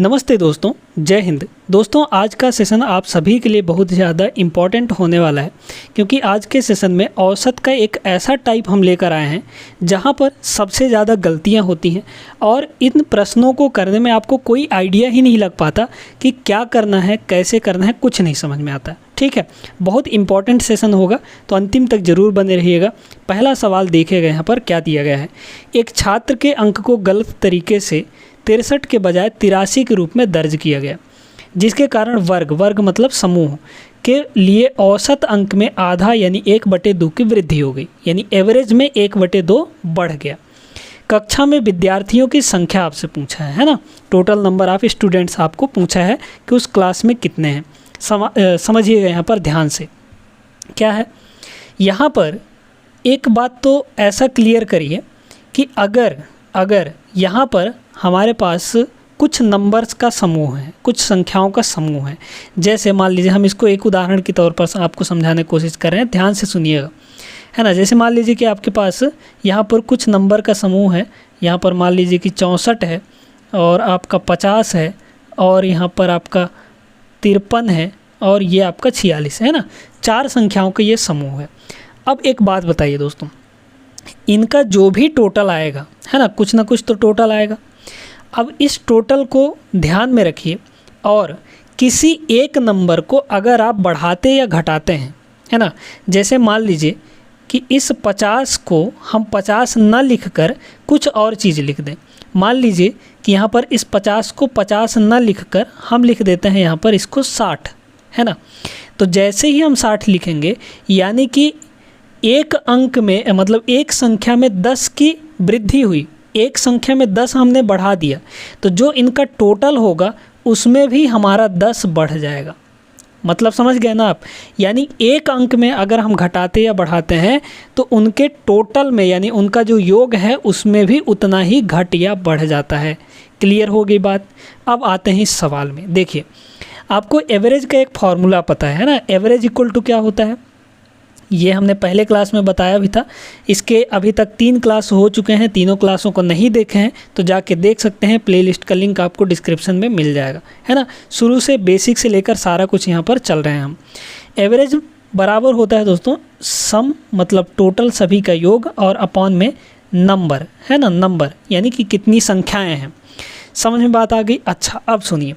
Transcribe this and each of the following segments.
नमस्ते दोस्तों, जय हिंद। दोस्तों, आज का सेशन आप सभी के लिए बहुत ज़्यादा इम्पॉर्टेंट होने वाला है, क्योंकि आज के सेशन में औसत का एक ऐसा टाइप हम लेकर आए हैं जहां पर सबसे ज़्यादा गलतियां होती हैं और इन प्रश्नों को करने में आपको कोई आइडिया ही नहीं लग पाता कि क्या करना है, कैसे करना है, कुछ नहीं समझ में आता। ठीक है, बहुत इंपॉर्टेंट सेशन होगा, तो अंतिम तक ज़रूर बने रहिएगा। पहला सवाल देखिएगा, यहाँ पर क्या दिया गया है। एक छात्र के अंक को गलत तरीके से 63 के बजाय 83 के रूप में दर्ज किया गया, जिसके कारण वर्ग मतलब समूह के लिए औसत अंक में आधा यानी 1/2 की वृद्धि हो गई, यानी एवरेज में 1/2 बढ़ गया। कक्षा में विद्यार्थियों की संख्या आपसे पूछा है ना, टोटल नंबर ऑफ स्टूडेंट्स आपको पूछा है कि उस क्लास में कितने हैं। समझिएगा यहाँ पर ध्यान से क्या है। यहाँ पर एक बात तो ऐसा क्लियर करिए कि अगर यहाँ पर हमारे पास कुछ नंबर्स का समूह है, कुछ संख्याओं का समूह है, जैसे मान लीजिए हम इसको एक उदाहरण के तौर पर आपको समझाने की कोशिश कर रहे हैं, ध्यान से सुनिएगा, है ना। जैसे मान लीजिए कि आपके पास यहाँ पर कुछ नंबर का समूह है, यहाँ पर मान लीजिए कि 64 है और आपका 50 है और यहाँ पर आपका 53 है और ये आपका 46 है ना। 4 संख्याओं का ये समूह है। अब एक बात बताइए दोस्तों, इनका जो भी टोटल आएगा, है ना, कुछ ना कुछ तो टोटल आएगा। अब इस टोटल को ध्यान में रखिए और किसी एक नंबर को अगर आप बढ़ाते या घटाते हैं, है ना, जैसे मान लीजिए कि इस 50 को हम 50 न लिखकर कुछ और चीज़ लिख दें। मान लीजिए कि यहाँ पर इस 50 को 50 न लिखकर हम लिख देते हैं यहाँ पर इसको 60, है ना। तो जैसे ही हम 60 लिखेंगे, यानी कि एक अंक में मतलब एक संख्या में 10 की वृद्धि हुई, एक संख्या में 10 हमने बढ़ा दिया, तो जो इनका टोटल होगा उसमें भी हमारा 10 बढ़ जाएगा। मतलब समझ गए ना आप। यानी एक अंक में अगर हम घटाते या बढ़ाते हैं तो उनके टोटल में यानी उनका जो योग है उसमें भी उतना ही घट या बढ़ जाता है। क्लियर हो गई बात। अब आते हैं इस सवाल में। देखिए, आपको एवरेज का एक फॉर्मूला पता है ना, एवरेज इक्वल टू क्या होता है, ये हमने पहले क्लास में बताया भी था। इसके अभी तक 3 क्लास हो चुके हैं, तीनों क्लासों को नहीं देखे हैं तो जाके देख सकते हैं, प्लेलिस्ट का लिंक आपको डिस्क्रिप्शन में मिल जाएगा, है ना। शुरू से बेसिक से लेकर सारा कुछ यहाँ पर चल रहे हैं हम। एवरेज बराबर होता है दोस्तों सम मतलब टोटल सभी का योग और अपॉन में नंबर, है ना, नंबर यानी कि कितनी संख्याएँ हैं। समझ में बात आ गई। अच्छा, अब सुनिए,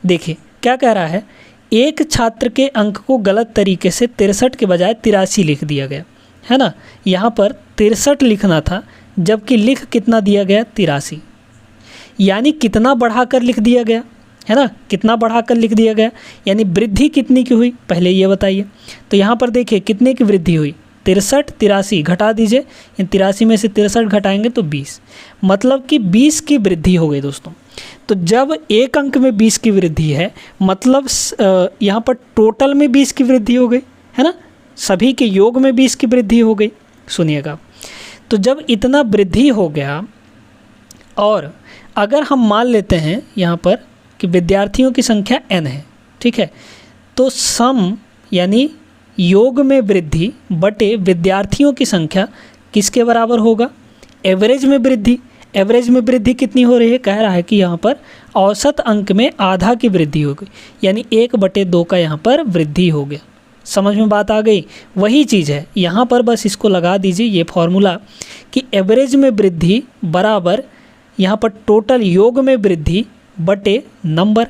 देखिए क्या कह रहा है। एक छात्र के अंक को गलत तरीके से 63 के बजाय 83 लिख दिया गया, है ना। यहाँ पर 63 लिखना था जबकि लिख कितना दिया गया, 83, यानी कितना बढ़ाकर लिख दिया गया, है ना, कितना बढ़ाकर लिख दिया गया, यानी वृद्धि कितनी की हुई पहले ये बताइए। तो यहाँ पर देखिए कितने की वृद्धि हुई, 63 83 घटा दीजिए, 83 में से 63 घटाएंगे तो 20, मतलब कि 20 की वृद्धि हो गई दोस्तों। तो जब एक अंक में 20 की वृद्धि है, मतलब यहाँ पर टोटल में 20 की वृद्धि हो गई, है ना, सभी के योग में 20 की वृद्धि हो गई। सुनिएगा, तो जब इतना वृद्धि हो गया और अगर हम मान लेते हैं यहाँ पर कि विद्यार्थियों की संख्या n है, ठीक है, तो सम यानी योग में वृद्धि बटे विद्यार्थियों की संख्या किसके बराबर होगा, एवरेज में वृद्धि। एवरेज में वृद्धि कितनी हो रही है, कह रहा है कि यहाँ पर औसत अंक में आधा की वृद्धि हो गई, यानी 1/2 का यहाँ पर वृद्धि हो गया। समझ में बात आ गई। वही चीज़ है यहाँ पर, बस इसको लगा दीजिए ये फॉर्मूला कि एवरेज में वृद्धि बराबर यहाँ पर टोटल योग में वृद्धि बटे नंबर,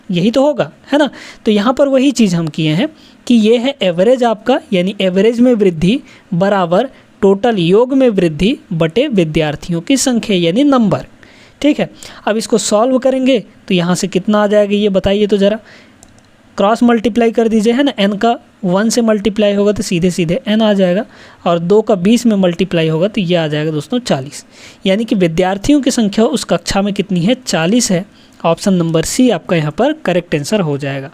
यही तो होगा, है ना। तो यहाँ पर वही चीज़ हम किए हैं कि ये है एवरेज आपका, यानी एवरेज में वृद्धि बराबर टोटल योग में वृद्धि बटे विद्यार्थियों की संख्या यानी नंबर। ठीक है, अब इसको सॉल्व करेंगे तो यहाँ से कितना आ जाएगा ये बताइए तो ज़रा। क्रॉस मल्टीप्लाई कर दीजिए, है ना, n का 1 से मल्टीप्लाई होगा तो सीधे सीधे n आ जाएगा और 2 का 20 में मल्टीप्लाई होगा तो ये आ जाएगा दोस्तों 40, यानी कि विद्यार्थियों की संख्या उस कक्षा में कितनी है, 40 है। ऑप्शन नंबर सी आपका यहाँ पर करेक्ट आंसर हो जाएगा।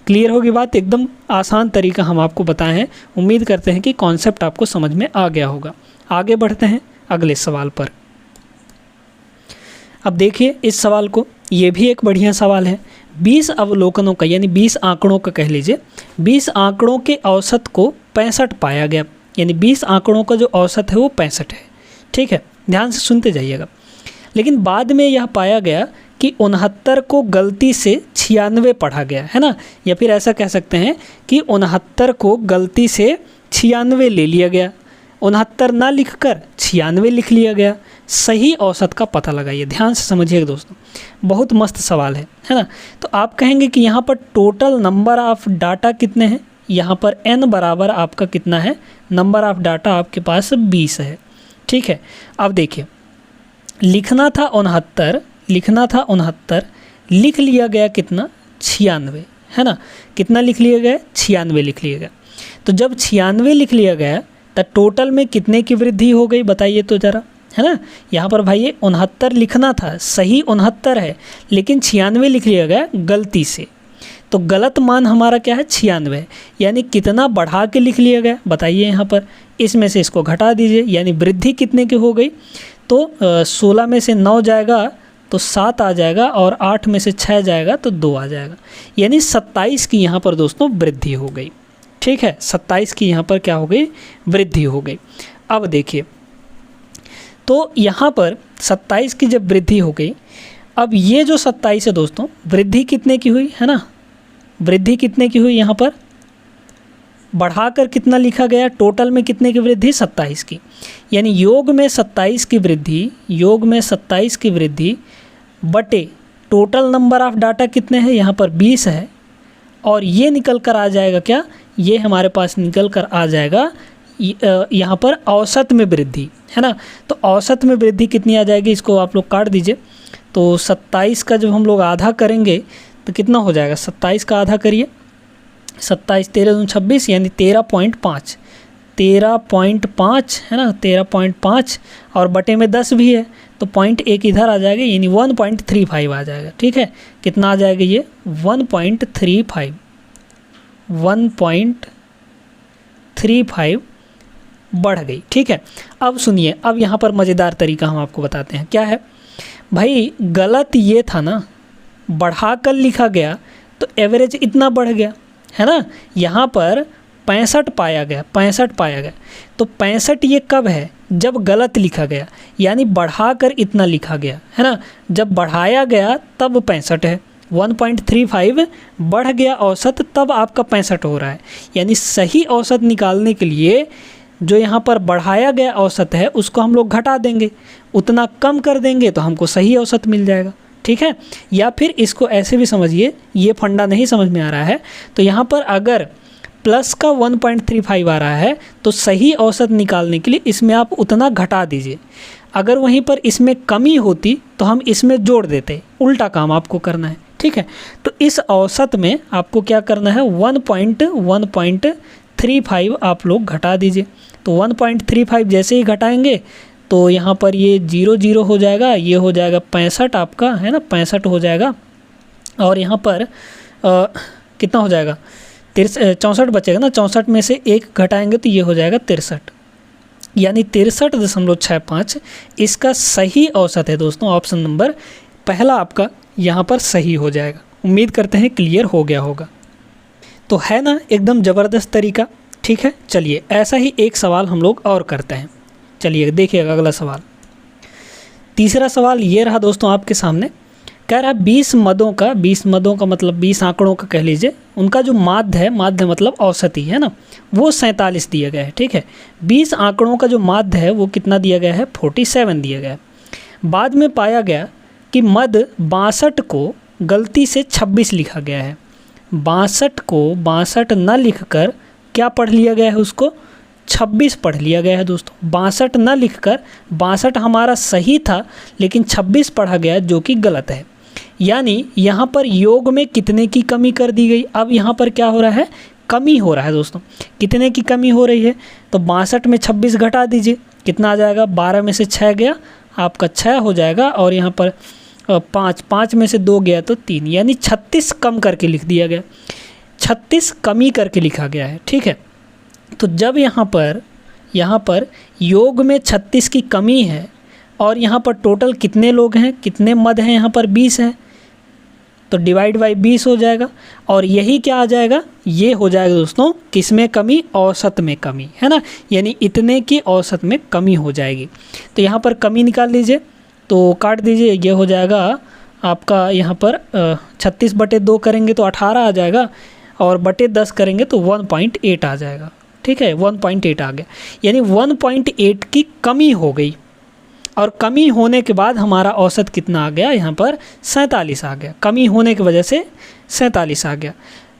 क्लियर होगी बात। एकदम आसान तरीका हम आपको बताए हैं। उम्मीद करते हैं कि कॉन्सेप्ट आपको समझ में आ गया होगा। आगे बढ़ते हैं अगले सवाल पर। अब देखिए इस सवाल को, ये भी एक बढ़िया सवाल है। 20 अवलोकनों का यानी 20 आंकड़ों का कह लीजिए, 20 आंकड़ों के औसत को 65 पाया गया, यानी 20 आंकड़ों का जो औसत है वो 65 है। ठीक है, ध्यान से सुनते जाइएगा। लेकिन बाद में यह पाया गया कि 69 को गलती से 96 पढ़ा गया है ना, या फिर ऐसा कह सकते हैं कि 69 को गलती से 96 ले लिया गया, 69 ना लिखकर 96 लिख लिया गया। सही औसत का पता लगाइए। ध्यान से समझिएगा दोस्तों, बहुत मस्त सवाल है ना। तो आप कहेंगे कि यहाँ पर टोटल नंबर ऑफ़ डाटा कितने हैं, यहाँ पर n बराबर आपका कितना है, नंबर ऑफ़ डाटा आपके पास 20 है। ठीक है, अब देखिए लिखना था 69, लिख लिया गया कितना, 96 है ना। कितना लिख लिया गया, 96 लिख लिया गया। तो जब 96 लिख लिया गया तो टोटल में कितने की वृद्धि हो गई बताइए तो ज़रा, है ना। यहाँ पर भाई 69 लिखना था, सही 69 है, लेकिन 96 लिख लिया गया गलती से। तो गलत मान हमारा क्या है, 96, यानी कितना बढ़ा के लिख लिया गया बताइए। यहाँ पर इसमें से इसको घटा दीजिए, यानी वृद्धि कितने की हो गई। तो 16 में से 9 जाएगा तो 7 आ जाएगा, और 8 में से 6 जाएगा तो 2 आ जाएगा, यानी 27 की यहाँ पर दोस्तों वृद्धि हो गई। ठीक है, 27 की यहाँ पर क्या हो गई, वृद्धि हो गई। अब देखिए, तो यहाँ पर 27 की जब वृद्धि हो गई, अब ये जो 27 है दोस्तों, वृद्धि कितने की हुई है ना, वृद्धि कितने की हुई, यहाँ पर बढ़ाकर कितना लिखा गया, टोटल में कितने की वृद्धि, 27 की, यानी योग में 27 की वृद्धि, योग में 27 की वृद्धि बटे टोटल नंबर ऑफ़ डाटा कितने हैं, यहाँ पर 20 है, और ये निकल कर आ जाएगा क्या, ये हमारे पास निकल कर आ जाएगा यहाँ पर औसत में वृद्धि, है ना। तो औसत में वृद्धि कितनी आ जाएगी, इसको आप लोग काट दीजिए। तो 27 का जब हम लोग आधा करेंगे तो कितना हो जाएगा, 27 का आधा करिए, 27 13 दूनी 26, यानी 13.5, 13.5 है ना, 13.5, और बटे में 10 भी है तो 0.1 इधर आ जाएगा, यानी 1.35 आ जाएगा। ठीक है, कितना आ जाएगा ये, 1.35, 1.35 बढ़ गई। ठीक है, अब सुनिए, अब यहाँ पर मज़ेदार तरीका हम आपको बताते हैं। क्या है भाई, गलत ये था ना, बढ़ा कर लिखा गया तो एवरेज इतना बढ़ गया, है ना। यहाँ पर 65 पाया गया, 65 पाया गया, तो 65 ये कब है, जब गलत लिखा गया, यानी बढ़ाकर इतना लिखा गया, है ना। जब बढ़ाया गया तब 65 है, 1.35 बढ़ गया औसत, तब आपका 65 हो रहा है। यानी सही औसत निकालने के लिए जो यहाँ पर बढ़ाया गया औसत है उसको हम लोग घटा देंगे, उतना कम कर देंगे तो हमको सही औसत मिल जाएगा। ठीक है, या फिर इसको ऐसे भी समझिए, ये फंडा नहीं समझ में आ रहा है तो यहाँ पर अगर प्लस का 1.35 आ रहा है तो सही औसत निकालने के लिए इसमें आप उतना घटा दीजिए। अगर वहीं पर इसमें कमी होती तो हम इसमें जोड़ देते, उल्टा काम आपको करना है। ठीक है, तो इस औसत में आपको क्या करना है, 1.35 आप लोग घटा दीजिए। तो 1.35 जैसे ही घटाएंगे तो यहाँ पर ये 0 हो जाएगा, ये हो जाएगा 65 आपका, है ना, 65 हो जाएगा, और यहाँ पर कितना हो जाएगा, 64 बचेगा ना, 64 में से 1 घटाएंगे तो ये हो जाएगा 63, यानी 63.65 इसका सही औसत है दोस्तों। ऑप्शन नंबर पहला आपका यहाँ पर सही हो जाएगा। उम्मीद करते हैं क्लियर हो गया होगा। तो है ना एकदम ज़बरदस्त तरीका। ठीक है, चलिए ऐसा ही एक सवाल हम लोग और करते हैं। चलिए देखिएगा अगला सवाल। तीसरा सवाल ये रहा दोस्तों आपके सामने, कह रहा है 20 मदों का मतलब 20 आंकड़ों का कह लीजिए, उनका जो माध्य है, माध्य मतलब औसती है ना, वो 47 दिया गया है। ठीक है, 20 आंकड़ों का जो माध्य है वो कितना दिया गया है, 47 दिया गया है। बाद में पाया गया कि मद 62 को गलती से 26 लिखा गया है। 62 को 62 न लिखकर क्या पढ़ लिया गया है, उसको 26 पढ़ लिया गया है दोस्तों। 62 न लिखकर, 62 हमारा सही था लेकिन 26 पढ़ा गया जो कि गलत है। यानी यहाँ पर योग में कितने की कमी कर दी गई। अब यहाँ पर क्या हो रहा है, कमी हो रहा है दोस्तों। कितने की कमी हो रही है, तो 62 में 26 घटा दीजिए, कितना आ जाएगा, 12 में से 6 गया आपका 6 हो जाएगा, और यहाँ पर 5 में से 2 गया तो 3, यानी 36 कम करके लिख दिया गया, 36 कमी करके लिखा गया है। ठीक है, तो जब यहाँ पर योग में 36 की कमी है और यहाँ पर टोटल कितने लोग हैं, कितने मद हैं, यहाँ पर 20 हैं, तो डिवाइड बाई 20 हो जाएगा, और यही क्या आ जाएगा, ये हो जाएगा दोस्तों किस में कमी, औसत में कमी, है ना, यानी इतने की औसत में कमी हो जाएगी। तो यहाँ पर कमी निकाल लीजिए, तो काट दीजिए, ये हो जाएगा आपका यहाँ पर 36/2 करेंगे तो 18 आ जाएगा, और बटे 10 करेंगे तो 1.8 आ जाएगा। ठीक है, 1.8 आ गया, यानी 1.8 की कमी हो गई, और कमी होने के बाद हमारा औसत कितना आ गया, यहाँ पर 47 आ गया। कमी होने की वजह से 47 आ गया।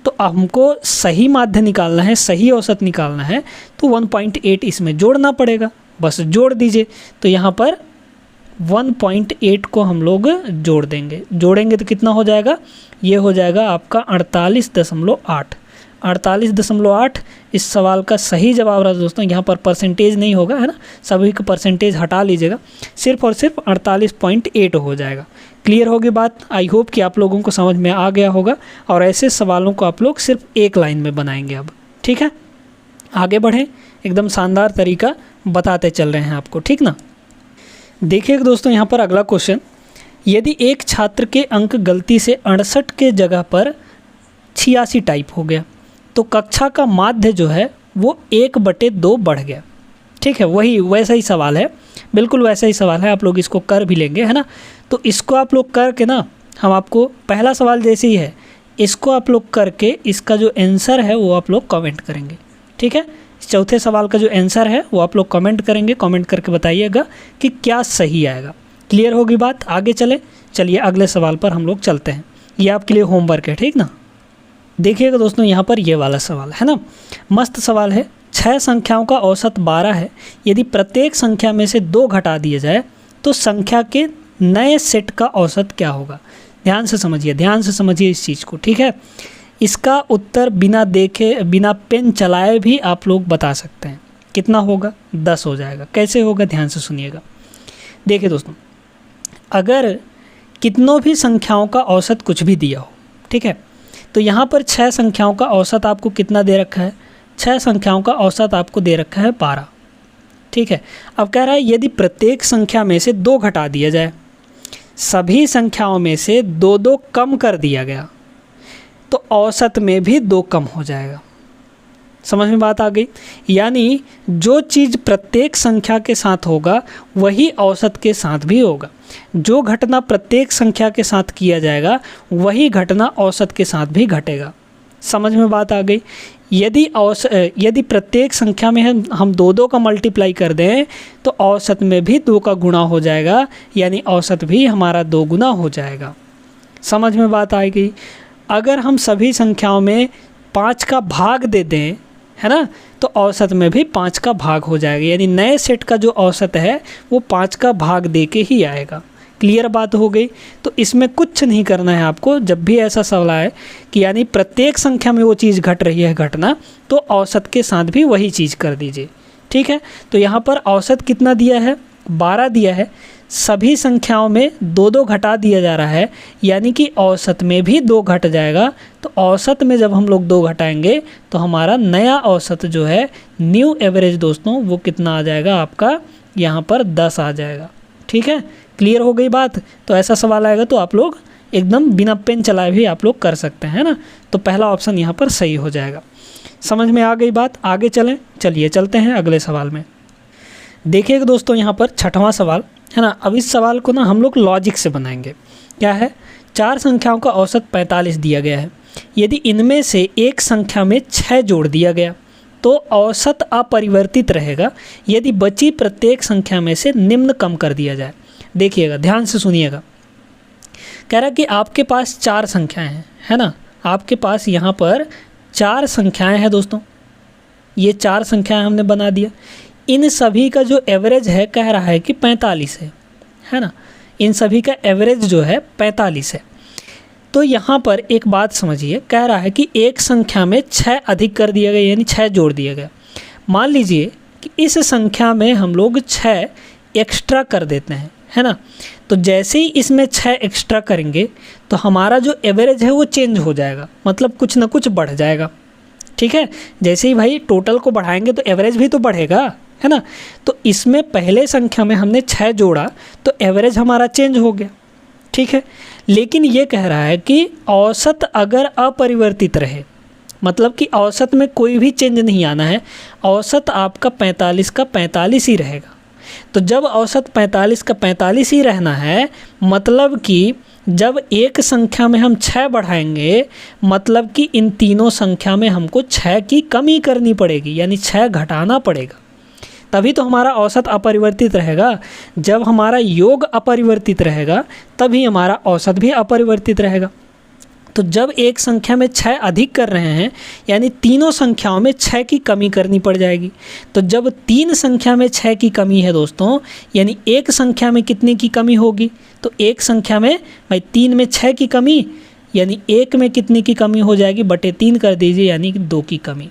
तो हमको सही माध्य निकालना है, सही औसत निकालना है, तो 1.8 इसमें जोड़ना पड़ेगा, बस जोड़ दीजिए। तो यहाँ पर 1.8 को हम लोग जोड़ देंगे, जोड़ेंगे तो कितना हो जाएगा, ये हो जाएगा आपका 48.8। 48.8 इस सवाल का सही जवाब रहा दोस्तों। यहाँ पर परसेंटेज नहीं होगा, है ना, सभी का परसेंटेज हटा लीजिएगा, सिर्फ और सिर्फ 48.8 हो जाएगा। क्लियर होगी बात। आई होप कि आप लोगों को समझ में आ गया होगा, और ऐसे सवालों को आप लोग सिर्फ एक लाइन में बनाएंगे अब। ठीक है, आगे बढ़ें, एकदम शानदार तरीका बताते चल रहे हैं आपको, ठीक ना। देखिए दोस्तों, यहाँ पर अगला क्वेश्चन, यदि एक छात्र के अंक गलती से 68 के जगह पर 86 टाइप हो गया, तो कक्षा का माध्य जो है वो 1/2 बढ़ गया। ठीक है, वही वैसा ही सवाल है, बिल्कुल वैसा ही सवाल है, आप लोग इसको कर भी लेंगे, है ना। तो इसको आप लोग करके ना, हम आपको पहला सवाल जैसे ही है, इसको आप लोग करके इसका जो आंसर है वो आप लोग कमेंट करेंगे। ठीक है, चौथे सवाल का जो आंसर है वो आप लोग कमेंट करेंगे, कमेंट करके बताइएगा कि क्या सही आएगा। क्लियर होगी बात। आगे चलिए अगले सवाल पर हम लोग चलते हैं, ये आपके लिए होमवर्क है, ठीक ना। देखिएगा दोस्तों, यहाँ पर ये वाला सवाल है ना, मस्त सवाल है। 6 संख्याओं का औसत 12 है, यदि प्रत्येक संख्या में से 2 घटा दिए जाए तो संख्या के नए सेट का औसत क्या होगा। ध्यान से समझिए इस चीज़ को। ठीक है, इसका उत्तर बिना देखे, बिना पेन चलाए भी आप लोग बता सकते हैं। कितना होगा, 10 हो जाएगा। कैसे होगा, ध्यान से सुनिएगा। देखिए दोस्तों, अगर कितनों भी संख्याओं का औसत कुछ भी दिया हो, ठीक है, तो यहाँ पर 6 संख्याओं का औसत आपको कितना दे रखा है, 6 संख्याओं का औसत आपको दे रखा है 12। ठीक है, अब कह रहा है यदि प्रत्येक संख्या में से 2 घटा दिया जाए, सभी संख्याओं में से 2 कम कर दिया गया, तो औसत में भी 2 कम हो जाएगा। समझ में बात आ गई। यानी जो चीज़ प्रत्येक संख्या के साथ होगा वही औसत के साथ भी होगा। जो घटना प्रत्येक संख्या के साथ किया जाएगा वही घटना औसत के साथ भी घटेगा। समझ में बात आ गई। यदि प्रत्येक संख्या में हम 2 का मल्टीप्लाई कर दें तो औसत में भी 2 का गुणा हो जाएगा, यानी औसत भी हमारा 2 गुना हो जाएगा। समझ में बात आ गई। अगर हम सभी संख्याओं में 5 का भाग दे दें, है ना, तो औसत में भी 5 का भाग हो जाएगा, यानी नए सेट का जो औसत है वो 5 का भाग दे के ही आएगा। क्लियर बात हो गई। तो इसमें कुछ नहीं करना है आपको। जब भी ऐसा सवाल आए कि यानी प्रत्येक संख्या में वो चीज़ घट रही है घटना, तो औसत के साथ भी वही चीज़ कर दीजिए। ठीक है, तो यहाँ पर औसत कितना दिया है, 12 दिया है। सभी संख्याओं में 2 घटा दिया जा रहा है, यानी कि औसत में भी 2 घट जाएगा। तो औसत में जब हम लोग 2 घटाएंगे तो हमारा नया औसत जो है, न्यू एवरेज दोस्तों, वो कितना आ जाएगा आपका, यहाँ पर 10 आ जाएगा। ठीक है, क्लियर हो गई बात। तो ऐसा सवाल आएगा तो आप लोग एकदम बिना पेन चलाए भी आप लोग कर सकते हैं ना। तो पहला ऑप्शन यहाँ पर सही हो जाएगा। समझ में आ गई बात। आगे चलते हैं अगले सवाल में। देखिएगा दोस्तों, यहाँ पर 6वां सवाल है ना। अब इस सवाल को ना हम लोग लॉजिक से बनाएंगे। क्या है, 4 संख्याओं का औसत 45 दिया गया है। यदि इनमें से एक संख्या में 6 जोड़ दिया गया तो औसत अपरिवर्तित रहेगा, यदि बची प्रत्येक संख्या में से निम्न कम कर दिया जाए। देखिएगा, ध्यान से सुनिएगा। कह रहा कि आपके पास 4 संख्याएं हैं, है ना। आपके पास यहाँ पर 4 संख्याएं हैं दोस्तों। ये 4 संख्याएं हमने बना दिया। इन सभी का जो एवरेज है कह रहा है कि 45 है ना। इन सभी का एवरेज जो है 45 है। तो यहाँ पर एक बात समझिए, कह रहा है कि एक संख्या में 6 अधिक कर दिया गया, यानी 6 जोड़ दिया गया। मान लीजिए कि इस संख्या में हम लोग 6 एक्स्ट्रा कर देते हैं, है ना। तो जैसे ही इसमें 6 एक्स्ट्रा करेंगे तो हमारा जो एवरेज है वो चेंज हो जाएगा, मतलब कुछ ना कुछ बढ़ जाएगा। ठीक है, जैसे ही भाई टोटल को बढ़ाएंगे तो एवरेज भी तो बढ़ेगा, है ना। तो इसमें पहले संख्या में हमने 6 जोड़ा तो एवरेज हमारा चेंज हो गया। ठीक है, लेकिन ये कह रहा है कि औसत अगर अपरिवर्तित रहे, मतलब कि औसत में कोई भी चेंज नहीं आना है, औसत आपका 45 का 45 ही रहेगा। तो जब औसत 45 का 45 ही रहना है, मतलब कि जब एक संख्या में हम 6 बढ़ाएंगे मतलब कि इन तीनों संख्या में हमको 6 की कमी करनी पड़ेगी, यानी 6 घटाना पड़ेगा, तभी तो हमारा औसत अपरिवर्तित रहेगा। जब हमारा योग अपरिवर्तित रहेगा तभी हमारा औसत भी अपरिवर्तित रहेगा। तो जब एक संख्या में 6 अधिक कर रहे हैं यानी तीनों संख्याओं में 6 की कमी करनी पड़ जाएगी। तो जब 3 संख्या में 6 की कमी है दोस्तों, यानी एक संख्या में कितने की कमी होगी, तो एक संख्या में भाई 3 में 6 की कमी, यानी 1 में कितने की कमी हो जाएगी, बटे 3 कर दीजिए, यानी कि 2 की कमी।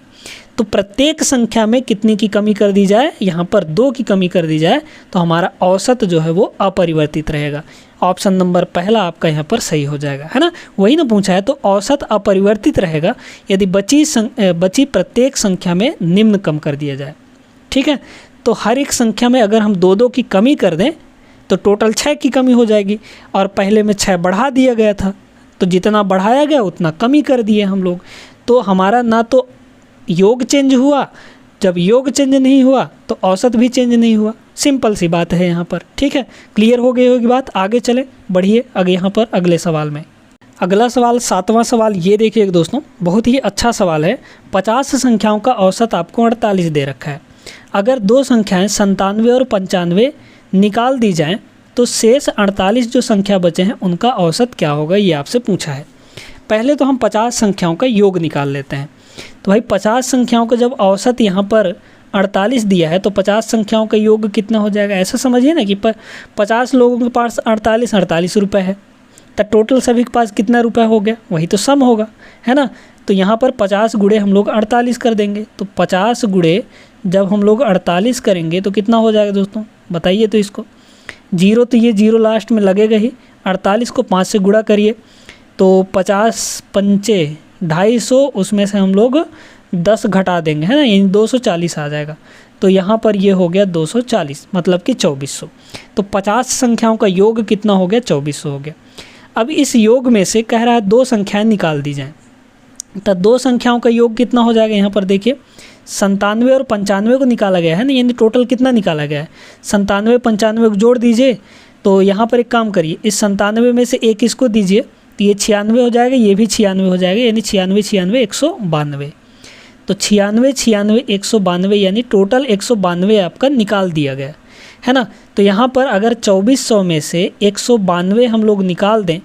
तो प्रत्येक संख्या में कितने की कमी कर दी जाए, यहाँ पर 2 की कमी कर दी जाए तो हमारा औसत जो है वो अपरिवर्तित रहेगा। ऑप्शन नंबर पहला आपका यहाँ पर सही हो जाएगा, है ना। वही ना पूछा है, तो औसत अपरिवर्तित रहेगा यदि बची प्रत्येक संख्या में निम्न कम कर दिया जाए। ठीक है, तो हर एक संख्या में अगर हम 2-2 की कमी कर दें तो टोटल 6 की कमी हो जाएगी, और पहले में 6 बढ़ा दिया गया था तो जितना बढ़ाया गया उतना कमी कर दिए हम लोग। तो हमारा ना तो योग चेंज हुआ, जब योग चेंज नहीं हुआ तो औसत भी चेंज नहीं हुआ। सिंपल सी बात है यहाँ पर। ठीक है, क्लियर हो गई होगी बात। आगे चले, बढ़िए आगे यहाँ पर अगले सवाल में। अगला सवाल 7वां सवाल ये देखिए दोस्तों, बहुत ही अच्छा सवाल है। 50 संख्याओं का औसत आपको 48 दे रखा है। अगर दो संख्याएं 97 और 95 निकाल दी जाएँ तो शेष 48 जो संख्या बचे हैं उनका औसत क्या होगा, ये आपसे पूछा है। पहले तो हम 50 संख्याओं का योग निकाल लेते हैं। तो भाई 50 संख्याओं का जब औसत यहाँ पर 48 दिया है तो 50 संख्याओं का योग कितना हो जाएगा, ऐसा समझिए ना कि 50 लोगों के पास 48 रुपये है, तो टोटल सभी के पास कितना रुपया हो गया, वही तो सम होगा, है ना। तो यहाँ पर 50 गुणे हम लोग 48 कर देंगे, तो 50 गुणे जब हम लोग 48 करेंगे तो कितना हो जाएगा दोस्तों, बताइए तो इसको। जीरो तो ये जीरो लास्ट में लगेगा ही, 48 को 5 से गुणा करिए तो 50 पंचे 250, उसमें से हम लोग 10 घटा देंगे, है ना, यानी 240 आ जाएगा। तो यहाँ पर ये हो गया 240, मतलब कि 2400। तो 50 संख्याओं का योग कितना हो गया, 2400 हो गया। अब इस योग में से कह रहा है 2 संख्याएं निकाल दी जाएं, तो 2 संख्याओं का योग कितना हो जाएगा, यहाँ पर देखिए 97 और 95 को निकाला गया है ना, यानी टोटल कितना निकाला गया है, 97 95 को जोड़ दीजिए। तो यहाँ पर एक काम करिए, इस 97 में से एक इसको दीजिए तो ये 96 हो जाएगा, ये भी 96 हो जाएगा, यानी 96 96 192। तो 96 96 192 यानी टोटल 192 आपका निकाल दिया गया है ना। तो यहाँ पर अगर 2400 में से 192 हम लोग निकाल दें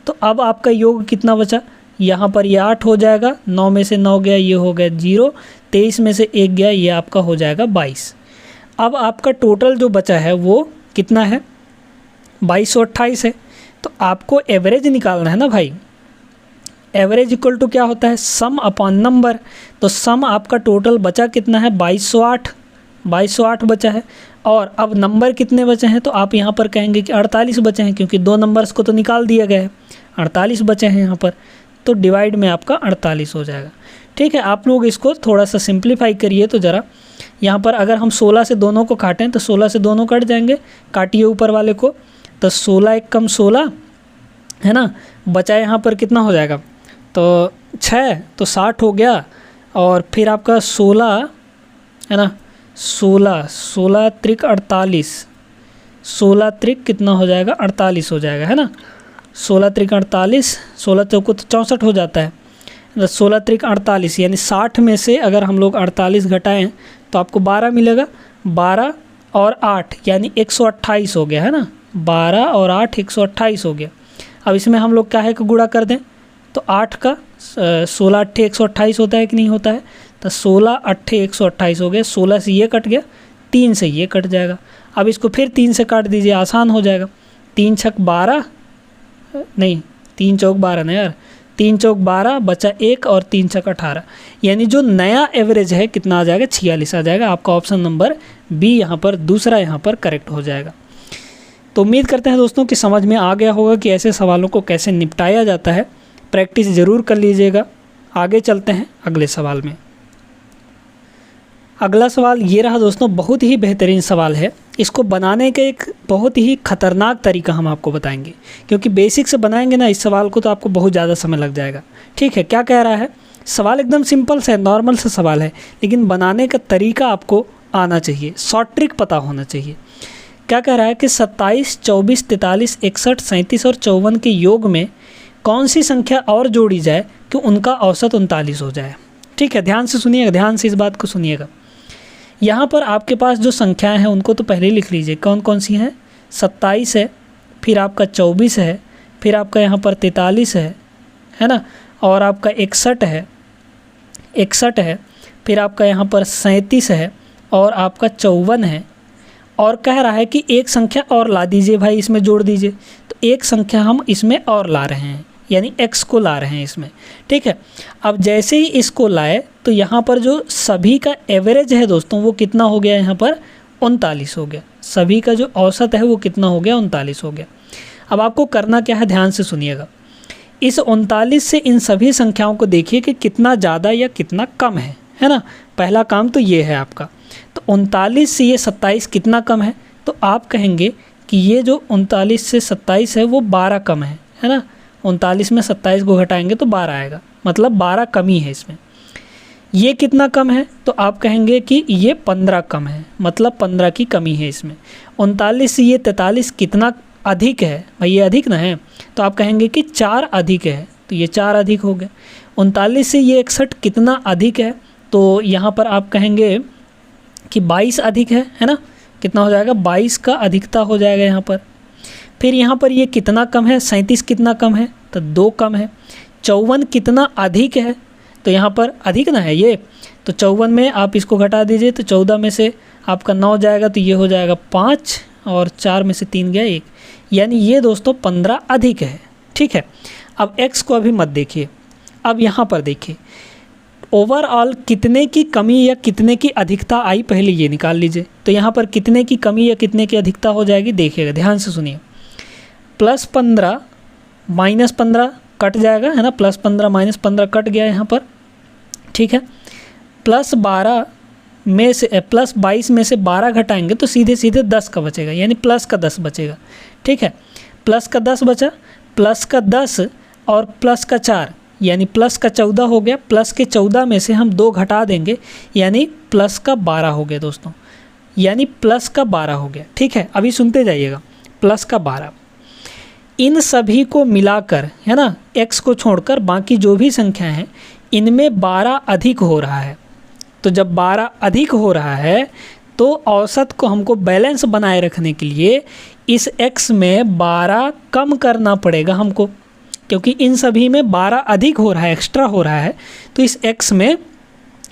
तो अब आपका योग कितना बचा, यहाँ पर ये 8 हो जाएगा, 9 में से 9 गया, ये हो गया 0, 23 में से 1 गया, ये आपका हो जाएगा 22। अब आपका टोटल जो बचा है वो कितना है, 2228 है। तो आपको एवरेज निकालना है ना भाई। एवरेज इक्वल टू क्या होता है, सम अपॉन नंबर। तो सम आपका टोटल बचा कितना है, 2208 बचा है। और अब नंबर कितने बचे हैं, तो आप यहाँ पर कहेंगे कि 48 बचे हैं, क्योंकि 2 नंबर्स को तो निकाल दिया गया है, 48 बचे हैं यहाँ पर। तो डिवाइड में आपका 48 हो जाएगा। ठीक है, आप लोग इसको थोड़ा सा सिंप्लीफाई करिए तो ज़रा। यहाँ पर अगर हम 16 से दोनों को काटें तो 16 से दोनों कट जाएंगे, काटिए ऊपर वाले को। तो 16 एक कम 16 है ना, बचा यहाँ पर कितना हो जाएगा, तो 6, तो 60 हो गया। और फिर आपका 16 है ना, 16 त्रिक 48, 16 त्रिक कितना हो जाएगा, 48 हो जाएगा, है ना। 16 त्रिक 48, 16 चौको तो 64 हो जाता है, 16 त्रिक 48 यानी 60 में से अगर हम लोग 48 घटाएं तो आपको 12 मिलेगा। 12 और 8 यानी 128 हो गया, है ना। 12 और 8 128 हो गया। अब इसमें हम लोग क्या है कि गुणा कर दें, तो 8 का 16 अट्ठे 128 होता है कि नहीं होता है, तो 16 अट्ठे 128 हो गया। 16 से ये कट गया, 3 से ये कट जाएगा। अब इसको फिर 3 से काट दीजिए, आसान हो जाएगा। 3 छक 12 नहीं, 3 चौक 12 ना यार, 3 चौक 12 बचा 1 और 3 छक 18, यानी जो नया एवरेज है कितना आ जाएगा, 46 आ जाएगा। आपका ऑप्शन नंबर बी यहाँ पर दूसरा यहाँ पर करेक्ट हो जाएगा। तो उम्मीद करते हैं दोस्तों कि समझ में आ गया होगा कि ऐसे सवालों को कैसे निपटाया जाता है। प्रैक्टिस ज़रूर कर लीजिएगा। आगे चलते हैं अगले सवाल में। अगला सवाल ये रहा दोस्तों, बहुत ही बेहतरीन सवाल है। इसको बनाने का एक बहुत ही ख़तरनाक तरीका हम आपको बताएंगे, क्योंकि बेसिक से बनाएंगे ना इस सवाल को तो आपको बहुत ज़्यादा समय लग जाएगा। ठीक है, क्या कह रहा है, सवाल एकदम सिंपल सा नॉर्मल सा सवाल है, लेकिन बनाने का तरीका आपको आना चाहिए, शॉर्ट ट्रिक पता होना चाहिए। क्या कह रहा है कि 27, 24, 43, 61, 37 और 54 के योग में कौन सी संख्या और जोड़ी जाए कि उनका औसत 39 हो जाए। ठीक है, ध्यान से सुनिएगा, ध्यान से इस बात को सुनिएगा। यहाँ पर आपके पास जो संख्याएं हैं उनको तो पहले लिख लीजिए, कौन कौन सी हैं। 27 है, फिर आपका 24 है, फिर आपका यहाँ पर 43 है ना, और आपका 61 है, फिर आपका यहाँ पर 37 है और आपका 54 है। और कह रहा है कि एक संख्या और ला दीजिए भाई, इसमें जोड़ दीजिए। तो एक संख्या हम इसमें और ला रहे हैं, यानी x को ला रहे हैं इसमें। ठीक है, अब जैसे ही इसको लाए तो यहाँ पर जो सभी का एवरेज है दोस्तों वो कितना हो गया, यहाँ पर 39 हो गया। सभी का जो औसत है वो कितना हो गया, 39 हो गया। अब आपको करना क्या है, ध्यान से सुनिएगा। इस 39 से इन सभी संख्याओं को देखिए कि कितना ज़्यादा या कितना कम है ना। पहला काम तो ये है आपका। तो 39 से ये 27 कितना कम है, तो आप कहेंगे कि ये जो 39 से 27 है वो 12 कम है ना। 39 में 27 को घटाएंगे तो 12 आएगा, मतलब 12 कमी है इसमें। ये कितना कम है, तो आप कहेंगे कि ये 15 कम है, मतलब 15 की कमी है इसमें। 39 से ये 43 कितना अधिक है, भाई ये अधिक ना है, तो आप कहेंगे कि 4 अधिक है, तो ये 4 अधिक हो गया। 39 से ये 61 कितना अधिक है, तो यहाँ पर आप कहेंगे कि 22 अधिक है ना। कितना हो जाएगा, 22 का अधिकता हो जाएगा यहाँ पर। फिर यहाँ पर ये कितना कम है, 37 कितना कम है, तो 2 कम है। 54 कितना अधिक है, तो यहाँ पर अधिक ना है ये, तो 54 में आप इसको घटा दीजिए, तो 14 में से आपका 9 जाएगा, तो ये हो जाएगा 5, और 4 में से 3 गया 1, यानी ये दोस्तों 15 अधिक है। ठीक है, अब x को अभी मत देखिए, अब यहाँ पर देखिए ओवरऑल कितने की कमी या कितने की अधिकता आई, पहले ये निकाल लीजिए। तो यहाँ पर कितने की कमी या कितने की अधिकता हो जाएगी, देखिएगा, ध्यान से सुनिए। +15 -15 कट जाएगा है ना, +15 -15 कट गया यहाँ पर। ठीक है, +12 में से +22 में से 12 घटाएंगे तो सीधे सीधे 10 का बचेगा, यानी प्लस का 10 बचेगा। ठीक है, प्लस का 10 बचा, प्लस का 10 और प्लस का 4, यानी प्लस का 14 हो गया। प्लस के 14 में से हम 2 घटा देंगे, यानी प्लस का 12 हो गया दोस्तों, यानी प्लस का 12 हो गया। ठीक है, अभी सुनते जाइएगा, प्लस का 12। इन सभी को मिलाकर है ना, x को छोड़कर बाकी जो भी संख्या हैं इनमें 12 अधिक हो रहा है। तो जब 12 अधिक हो रहा है तो औसत को हमको बैलेंस बनाए रखने के लिए इस x में 12 कम करना पड़ेगा हमको, क्योंकि इन सभी में 12 अधिक हो रहा है, एक्स्ट्रा हो रहा है। तो इस x में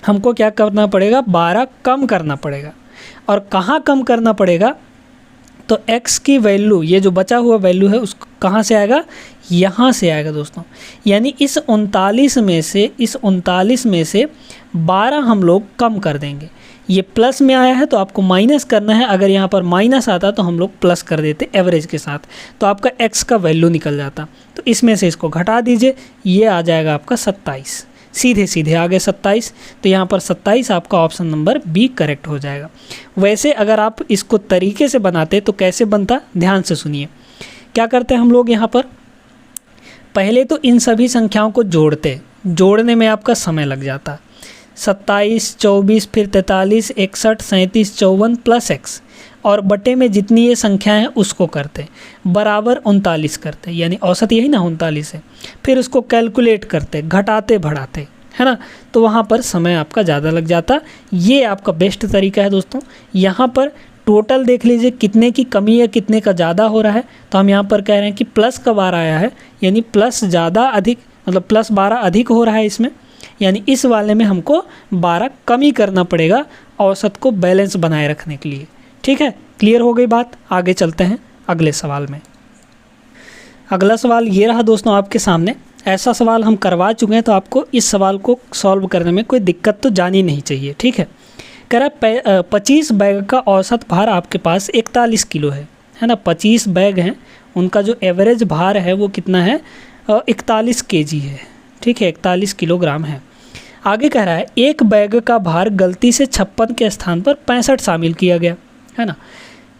हमको क्या करना पड़ेगा, 12 कम करना पड़ेगा। और कहाँ कम करना पड़ेगा, तो x की वैल्यू, ये जो बचा हुआ वैल्यू है उसको कहाँ से आएगा, यहाँ से आएगा दोस्तों। यानी इस 39 में से 12 हम लोग कम कर देंगे। ये प्लस में आया है तो आपको माइनस करना है, अगर यहाँ पर माइनस आता तो हम लोग प्लस कर देते एवरेज के साथ, तो आपका x का वैल्यू निकल जाता। तो इसमें से इसको घटा दीजिए, ये आ जाएगा आपका 27, सीधे सीधे आगे 27। तो यहाँ पर 27 आपका ऑप्शन नंबर बी करेक्ट हो जाएगा। वैसे अगर आप इसको तरीके से बनाते तो कैसे बनता, ध्यान से सुनिए। क्या करते हैं हम लोग, यहाँ पर पहले तो इन सभी संख्याओं को जोड़ने में आपका समय लग जाता। 27, 24, फिर 43, 61, 37, 54 प्लस x, और बटे में जितनी ये संख्याएं हैं उसको करते बराबर 39 करते, यानी औसत यही ना 39 है। फिर उसको कैलकुलेट करते, घटाते बढ़ाते, है ना, तो वहाँ पर समय आपका ज़्यादा लग जाता। ये आपका बेस्ट तरीका है दोस्तों। यहाँ पर टोटल देख लीजिए कितने की कमी है, कितने का ज़्यादा हो रहा है। तो हम यहाँ पर कह रहे हैं कि प्लस का 12 आया है, यानी प्लस ज़्यादा अधिक, मतलब +12 अधिक हो रहा है इसमें, यानी इस वाले में हमको 12 कमी करना पड़ेगा औसत को बैलेंस बनाए रखने के लिए। ठीक है, क्लियर हो गई बात। आगे चलते हैं अगले सवाल में। अगला सवाल ये रहा दोस्तों आपके सामने। ऐसा सवाल हम करवा चुके हैं तो आपको इस सवाल को सॉल्व करने में कोई दिक्कत तो जानी नहीं चाहिए। ठीक है, कह रहा है 25 बैग का औसत भार आपके पास 41 किलो है ना। 25 बैग हैं, उनका जो एवरेज भार है वो कितना है, 41 kg है। ठीक है, 41 किलोग्राम है। आगे कह रहा है एक बैग का भार गलती से 56 के स्थान पर 65 शामिल किया गया, है ना।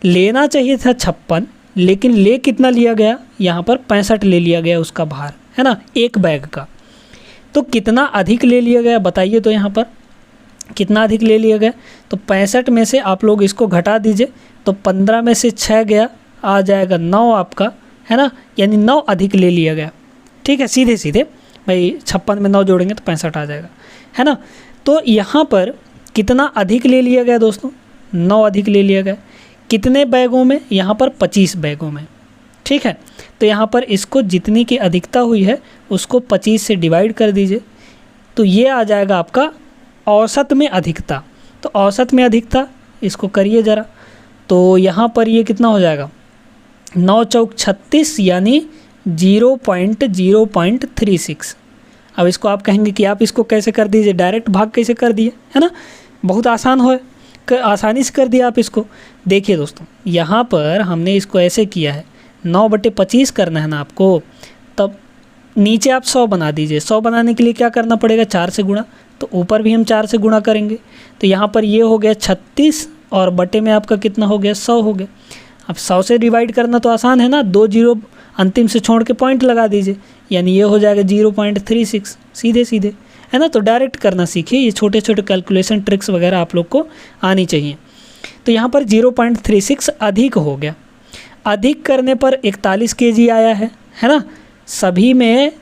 लेना चाहिए था 56, लेकिन ले कितना लिया गया, यहाँ पर 65 ले लिया गया उसका भार, है ना, एक बैग का। तो कितना अधिक ले लिया गया बताइए, तो यहाँ पर कितना अधिक ले लिया गया, तो 65 में से आप लोग इसको घटा दीजिए। तो 15 में से 6 गया, आ जाएगा 9 आपका, है ना, यानी 9 अधिक ले लिया गया। ठीक है, सीधे सीधे भाई 56 में 9 जोड़ेंगे तो 65 आ जाएगा, है ना। तो यहाँ पर कितना अधिक ले लिया गया दोस्तों, 9 अधिक ले लिया गया। कितने बैगों में, यहाँ पर 25 बैगों में। ठीक है, तो यहाँ पर इसको जितनी की अधिकता हुई है उसको 25 से डिवाइड कर दीजिए, तो ये आ जाएगा आपका औसत में अधिकता। तो औसत में अधिकता इसको करिए ज़रा, तो यहाँ पर ये कितना हो जाएगा, 9 चौक 36 यानी 0.36। अब इसको आप कहेंगे कि आप इसको कैसे कर दीजिए, डायरेक्ट भाग कैसे कर दिए, है ना, बहुत आसान हो, आसानी से कर दिया आप इसको। देखिए दोस्तों, यहाँ पर हमने इसको ऐसे किया है, 9/25 करना है ना आपको, तब नीचे आप 100 बना दीजिए। 100 बनाने के लिए क्या करना पड़ेगा, 4 से गुणा, तो ऊपर भी हम 4 से गुणा करेंगे। तो यहाँ पर ये हो गया 36 और बटे में आपका कितना हो गया, 100 हो गया। अब 100 से डिवाइड करना तो आसान है ना, 2 जीरो अंतिम से छोड़ के पॉइंट लगा दीजिए, यानी ये हो जाएगा 0.36, सीधे सीधे, है ना। तो डायरेक्ट करना सीखिए, ये छोटे छोटे कैलकुलेशन ट्रिक्स वगैरह आप लोग को आनी चाहिए। तो यहाँ पर 0.36 अधिक हो गया। अधिक करने पर 41 kg आया है ना। सभी में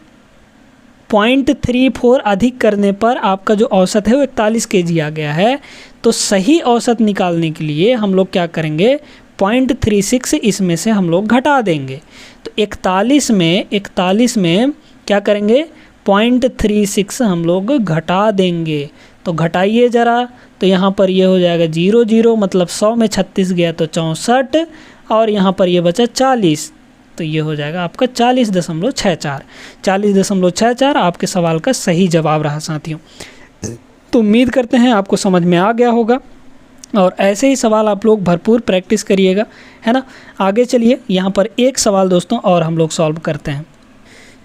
0.34 अधिक करने पर आपका जो औसत है वो 41 kg आ गया है। तो सही औसत निकालने के लिए हम लोग क्या करेंगे, 0.36 इसमें से हम लोग घटा देंगे। तो 41 में क्या करेंगे, 0.36 हम लोग घटा देंगे। तो घटाइए ज़रा, तो यहाँ पर ये हो जाएगा 0 मतलब 100 में 36 गया तो 64, और यहाँ पर ये बचा 40, तो ये हो जाएगा आपका 40.64। 40.64 आपके सवाल का सही जवाब रहा साथियों। तो उम्मीद करते हैं आपको समझ में आ गया होगा, और ऐसे ही सवाल आप लोग भरपूर प्रैक्टिस करिएगा, है ना। आगे चलिए, यहाँ पर एक सवाल दोस्तों और हम लोग सॉल्व करते हैं।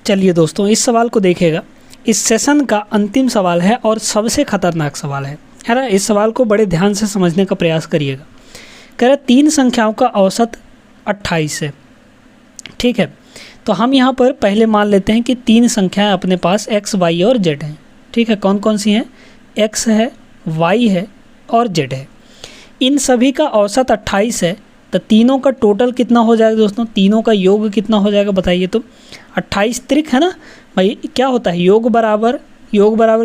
चलिए दोस्तों, इस सवाल को देखिएगा। इस सेशन का अंतिम सवाल है और सबसे खतरनाक सवाल है ना। इस सवाल को बड़े ध्यान से समझने का प्रयास करिएगा। कह रहा 3 संख्याओं का औसत 28 है। ठीक है, तो हम यहाँ पर पहले मान लेते हैं कि 3 संख्याएं अपने पास x, y और z हैं। ठीक है, कौन कौन सी हैं, x है, y है और z है। इन सभी का औसत 28 है, तो तीनों का टोटल कितना हो जाएगा दोस्तों, तीनों का योग कितना हो जाएगा बताइए। तो 28 त्रिक है ना भाई, क्या होता है, योग बराबर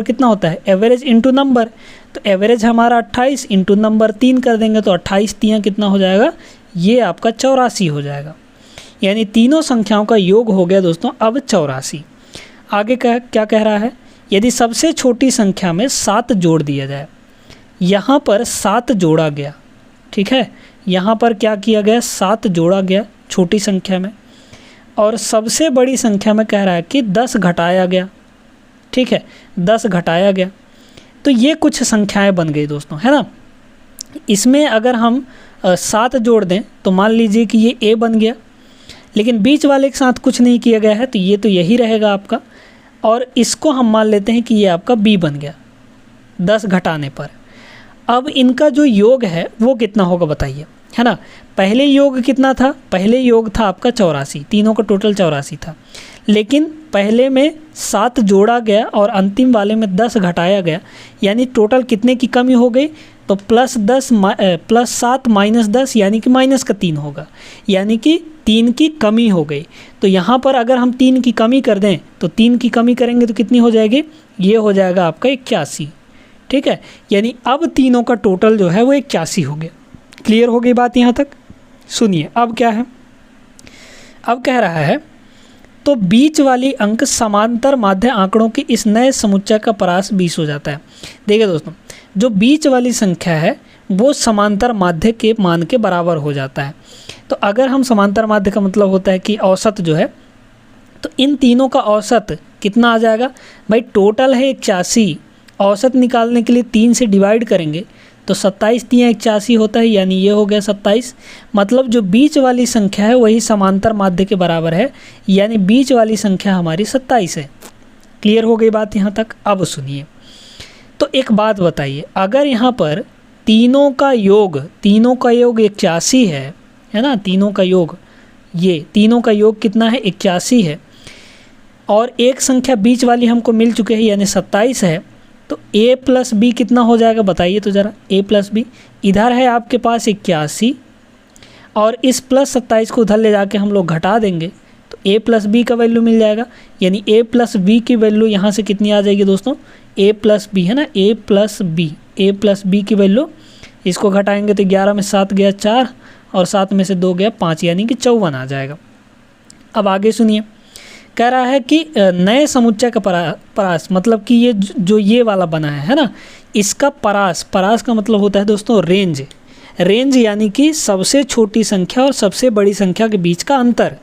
कितना होता है, एवरेज इंटू नंबर। तो एवरेज हमारा 28 इंटू नंबर 3 कर देंगे, तो 28 3 कितना हो जाएगा, ये आपका 84 हो जाएगा। यानी तीनों संख्याओं का योग हो गया दोस्तों अब 84। आगे क्या कह रहा है, यदि सबसे छोटी संख्या में 7 जोड़ दिया जाए। यहाँ पर 7 जोड़ा गया, ठीक है, यहाँ पर क्या किया गया, 7 जोड़ा गया छोटी संख्या में, और सबसे बड़ी संख्या में कह रहा है कि 10 घटाया गया। ठीक है, 10 घटाया गया, तो ये कुछ संख्याएं बन गई दोस्तों, है ना। इसमें अगर हम 7 जोड़ दें तो मान लीजिए कि ये a बन गया, लेकिन बीच वाले के साथ कुछ नहीं किया गया है, तो ये तो यही रहेगा आपका, और इसको हम मान लेते हैं कि ये आपका b बन गया 10 घटाने पर। अब इनका जो योग है वो कितना होगा बताइए, है ना। पहले योग कितना था, पहले योग था आपका 84, तीनों का टोटल 84 था, लेकिन पहले में 7 जोड़ा गया और अंतिम वाले में 10 घटाया गया, यानी टोटल कितने की कमी हो गई, तो +7 -10 यानी कि माइनस का 3 होगा, यानी कि 3 की कमी हो गई। तो यहाँ पर अगर हम 3 की कमी कर दें, तो 3 की कमी करेंगे तो कितनी हो जाएगी, ये हो जाएगा आपका 81। ठीक है, यानी अब तीनों का टोटल जो है वो 81 हो गया। क्लियर हो गई बात यहाँ तक। सुनिए अब क्या है, अब कह रहा है तो बीच वाली अंक समांतर माध्य आंकड़ों की इस नए समुच्चय का परास 20 हो जाता है। देखिए दोस्तों, जो बीच वाली संख्या है वो समांतर माध्य के मान के बराबर हो जाता है। तो अगर हम समांतर माध्य का मतलब होता है कि औसत जो है, तो इन तीनों का औसत कितना आ जाएगा भाई, टोटल है 81, औसत निकालने के लिए 3 से डिवाइड करेंगे तो 27 3 81 होता है, यानी ये हो गया 27। मतलब जो बीच वाली संख्या है वही समांतर माध्य के बराबर है, यानी बीच वाली संख्या हमारी 27 है। क्लियर हो गई बात यहाँ तक। अब सुनिए, तो एक बात बताइए, अगर यहाँ पर तीनों का योग 81 है ना, तीनों का योग, ये तीनों का योग कितना है 81 है, और एक संख्या बीच वाली हमको मिल चुकी है यानी 27 है, तो a + b कितना हो जाएगा बताइए तो ज़रा। a + b इधर है आपके पास 81 और इस +27 को उधर ले जाके हम लोग घटा देंगे तो a प्लस बी का वैल्यू मिल जाएगा। यानी a प्लस बी की वैल्यू यहाँ से कितनी आ जाएगी दोस्तों, a प्लस बी है ना, a प्लस बी की वैल्यू, इसको घटाएंगे तो 11 में 7 गया 4 और 7 में से 2 गया 5, यानी कि 54 आ जाएगा। अब आगे सुनिए, कह रहा है कि नए समुच्चय का परास, मतलब कि ये जो ये वाला बना है ना, इसका परास का मतलब होता है दोस्तों रेंज यानी कि सबसे छोटी संख्या और सबसे बड़ी संख्या के बीच का अंतर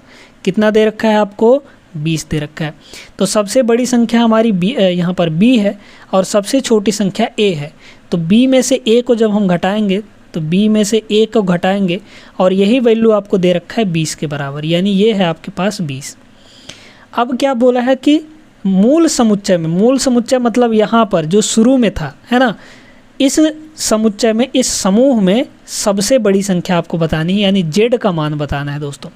कितना दे रखा है आपको, 20 दे रखा है। तो सबसे बड़ी संख्या हमारी यहाँ पर b है और सबसे छोटी संख्या a है। तो b में से a को जब हम घटाएंगे तो b में से a को घटाएंगे और यही वैल्यू आपको दे रखा है 20 के बराबर, यानी ये है आपके पास 20। अब क्या बोला है कि मूल समुच्चय मतलब यहाँ पर जो शुरू में था है ना, इस समुच्चय में, इस समूह में सबसे बड़ी संख्या आपको बतानी है, यानी z का मान बताना है दोस्तों।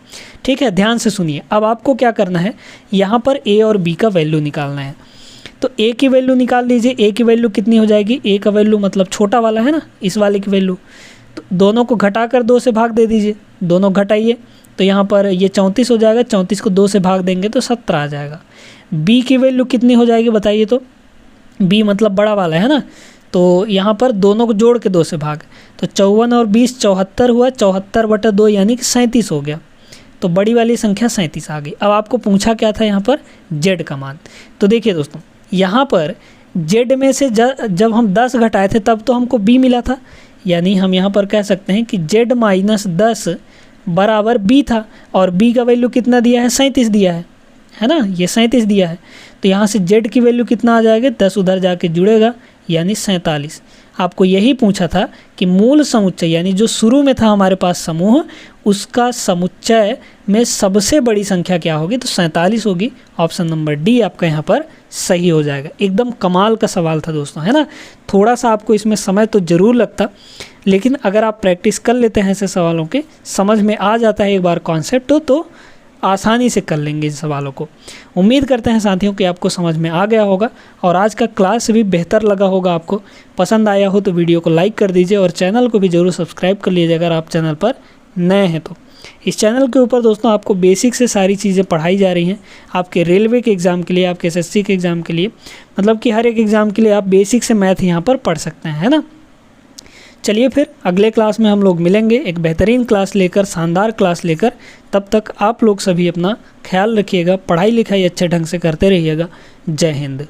ठीक है, ध्यान से सुनिए। अब आपको क्या करना है, यहाँ पर a और b का वैल्यू निकालना है। तो a की वैल्यू निकाल लीजिए। a की वैल्यू कितनी हो जाएगी, a का वैल्यू मतलब छोटा वाला है ना, इस वाले की वैल्यू, तो दोनों को घटाकर 2 से भाग दे दीजिए। दोनों घटाइए तो यहाँ पर ये 34 हो जाएगा, 34 को 2 से भाग देंगे तो 17 आ जाएगा। b की वैल्यू कितनी हो जाएगी बताइए, तो b मतलब बड़ा वाला है ना, तो यहाँ पर दोनों को जोड़ के 2 से भाग, तो 54 और 20 74 हुआ, 74/2 यानी कि 37 हो गया। तो बड़ी वाली संख्या 37 आ गई। अब आपको पूछा क्या था यहाँ पर, z का मान। तो देखिए दोस्तों, यहाँ पर z में से जब हम 10 घटाए थे तब तो हमको b मिला था, यानी हम यहाँ पर कह सकते हैं कि z - 10 बराबर b था, और b का वैल्यू कितना दिया है, 37 दिया है ना, ये 37 दिया है। तो यहाँ से z की वैल्यू कितना आ जाएगा, 10 उधर जाके जुड़ेगा, यानी 47। आपको यही पूछा था कि मूल समुच्चय यानी जो शुरू में था हमारे पास समूह, उसका समुच्चय में सबसे बड़ी संख्या क्या होगी, तो 47 होगी। ऑप्शन नंबर डी आपका यहाँ पर सही हो जाएगा। एकदम कमाल का सवाल था दोस्तों, है ना। थोड़ा सा आपको इसमें समय तो ज़रूर लगता, लेकिन अगर आप प्रैक्टिस कर लेते हैं ऐसे सवालों के, समझ में आ जाता है एक बार कॉन्सेप्ट तो आसानी से कर लेंगे इन सवालों को। उम्मीद करते हैं साथियों कि आपको समझ में आ गया होगा और आज का क्लास भी बेहतर लगा होगा। आपको पसंद आया हो तो वीडियो को लाइक कर दीजिए और चैनल को भी ज़रूर सब्सक्राइब कर लीजिए अगर आप चैनल पर नए हैं तो। इस चैनल के ऊपर दोस्तों आपको बेसिक से सारी चीज़ें पढ़ाई जा रही हैं, आपके रेलवे के एग्ज़ाम के लिए, आपके एसएससी के एग्ज़ाम के लिए, मतलब कि हर एक एग्ज़ाम के लिए आप बेसिक से मैथ यहाँ पर पढ़ सकते हैं, है ना। चलिए फिर अगले क्लास में हम लोग मिलेंगे एक बेहतरीन क्लास लेकर, शानदार क्लास लेकर। तब तक आप लोग सभी अपना ख्याल रखिएगा, पढ़ाई लिखाई अच्छे ढंग से करते रहिएगा। जय हिंद।